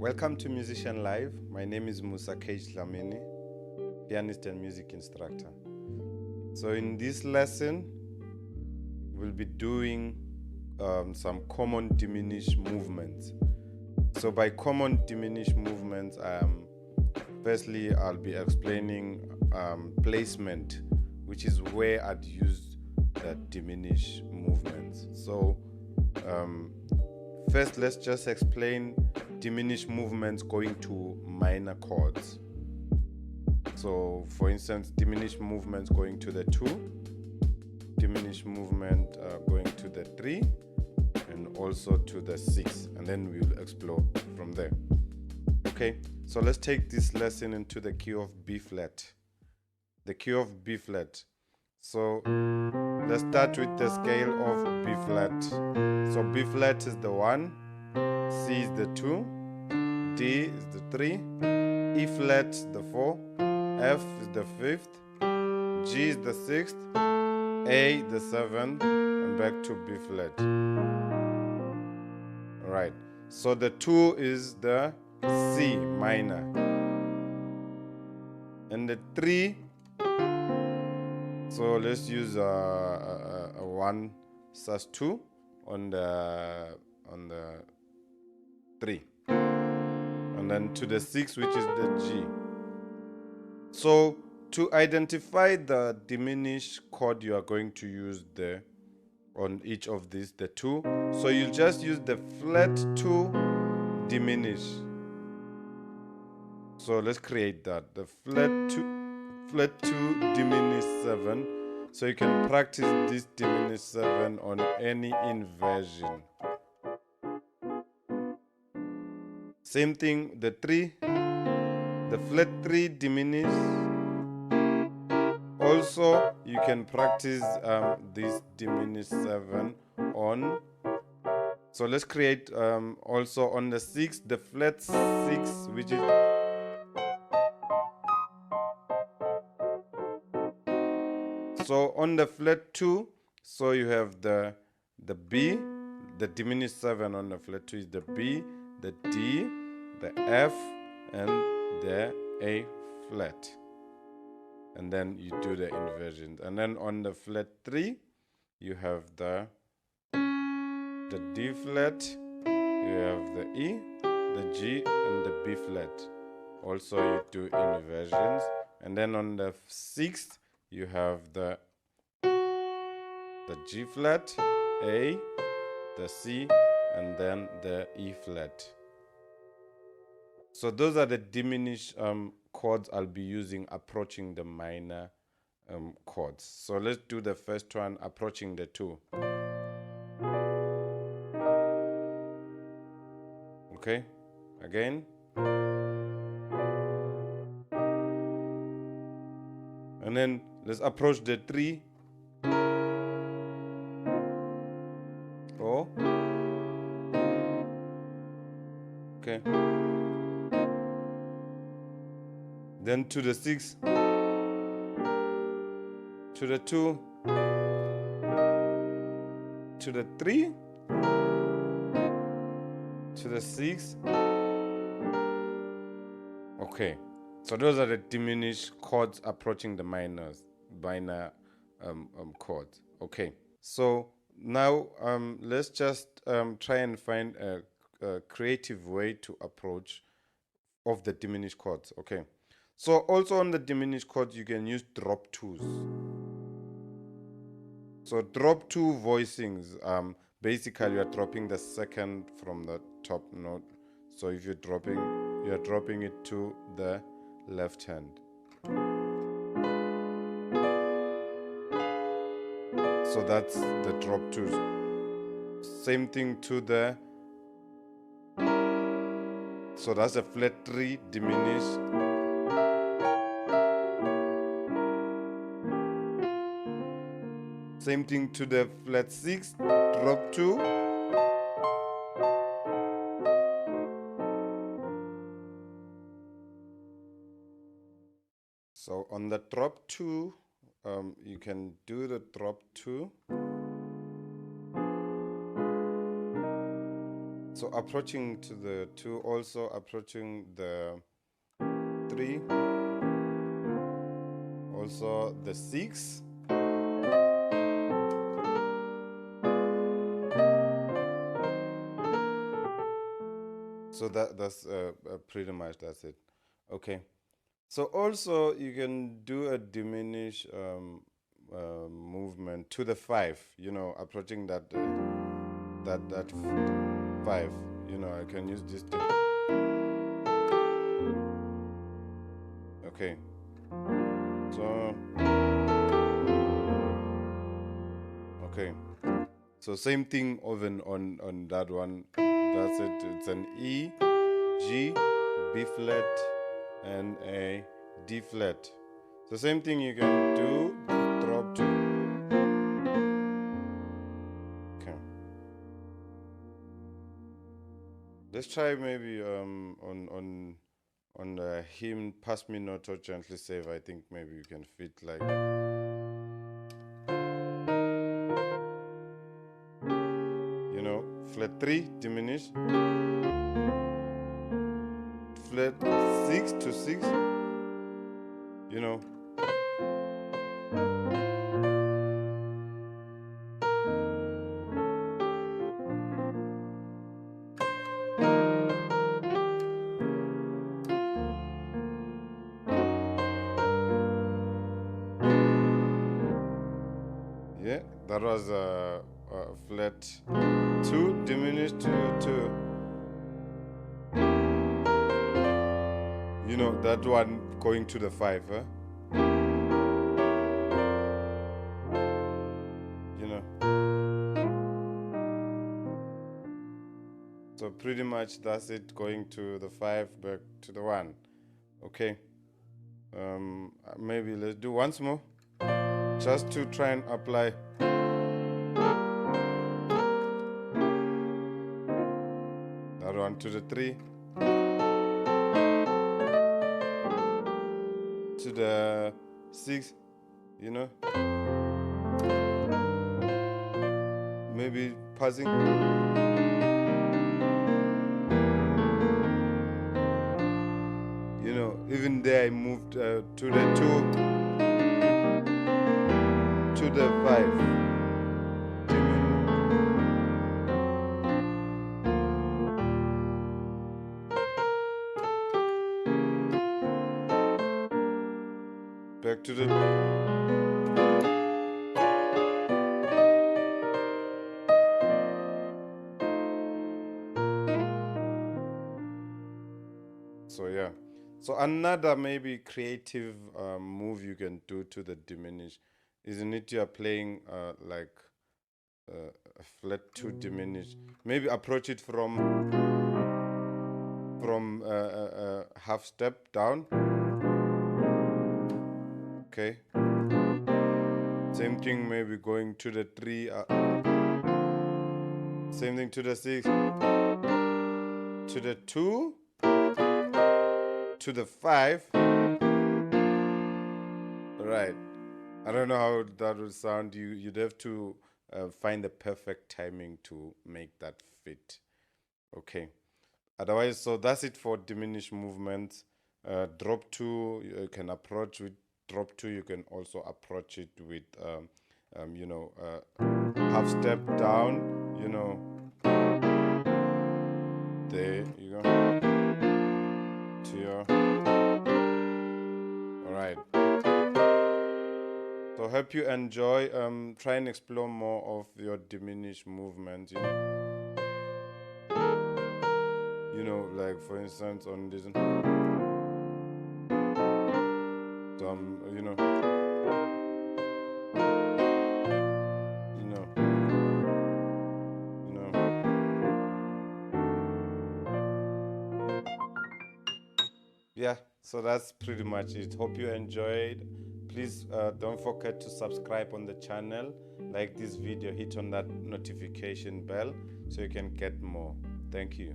Welcome to Musician Live. My name is Musa Cage Lamini, pianist and music instructor. So in this lesson, we'll be doing some common diminished movements. So by common diminished movements, firstly I'll be explaining placement, which is where I'd use the diminished movements. So first, let's just explain diminished movements going to minor chords. So for instance, diminished movements going to the 2, diminished movement going to the 3, and also to the 6, and then we'll explore from there. Okay, so let's take this lesson into the key of B flat. The key of B flat. So let's start with the scale of B flat. So B flat is the 1, C is the 2, D is the 3, E flat is the 4, F is the 5th, G is the 6th, A the 7th, and back to B flat. Alright, so the 2 is the C minor, and the 3, so let's use a 1 sus2 on the 3, and then to the 6, which is the G. So to identify the diminished chord you are going to use there on each of these, the 2, so you'll just use the flat 2 diminish. So let's create that, the flat 2 diminished 7. So you can practice this diminished 7 on any inversion. Same thing, the 3, the flat 3 diminished. Also, you can practice this diminished 7 on. So let's create also on the 6, the flat 6, which is. So on the flat 2, so you have the B, the diminished 7 on the flat 2 is the B, the D, the F, and the A flat. And then you do the inversions. And then on the flat 3, you have the D flat, you have the E, the G, and the B flat. Also you do inversions. And then on the 6th, you have the G flat, A, the C, and then the E flat. So those are the diminished chords I'll be using approaching the minor chords. So let's do the first one, approaching the 2. Okay, again. And then let's approach the 3. Oh. Okay. Then to the 6, to the 2, to the 3, to the 6. Okay, so those are the diminished chords approaching the minor chords. Okay, so now let's just try and find a creative way to approach of the diminished chords. Okay. So also on the diminished chords, you can use drop 2s. So drop 2 voicings, basically you're dropping the second from the top note. So if you're dropping it to the left hand. So that's the drop 2s. Same thing to the, so that's a flat 3 diminished. Same thing to the flat 6, drop 2. So on the drop 2, you can do the drop 2. So approaching to the 2, also approaching the 3, also the 6. So that's pretty much that's it. Okay. So also you can do a diminish movement to the 5. You know, approaching that 5. You know, I can use this. Okay. So okay. So same thing even on that one. That's it. It's an E, G, B flat, and a D flat. So same thing you can do, drop to. Okay. Let's try maybe on the hymn Pass Me Not or Gently Save. I think maybe you can fit like, you know, flat 3 diminish, flat 6 to 6, you know. Yeah, that was a flat 2 diminished to 2. You know, that one going to the 5, huh? You know. So pretty much that's it, going to the 5, back to the 1. Okay. Maybe let's do once more, just to try and apply. That one to the 3. To the 6, you know. Maybe passing. You know, even there I moved to the 2, to the 5. Back to the. So yeah. So another maybe creative move you can do to the diminish, isn't it? You are playing like a flat 2 diminish. Maybe approach it from half step down. Okay. Same thing, maybe going to the 3. Same thing to the 6. To the 2. To the 5. Right. I don't know how that would sound. You'd have to find the perfect timing to make that fit. Okay. Otherwise, so that's it for diminished movements. Drop 2, you can approach with drop 2. You can also approach it with, you know, half step down. You know, there you go. To your. All right. So hope you enjoy. Try and explore more of your diminished movements. You know, like for instance on this. You know. Yeah, so that's pretty much it. Hope you enjoyed. Please don't forget to subscribe on the channel, like this video, hit on that notification bell so you can get more. Thank you.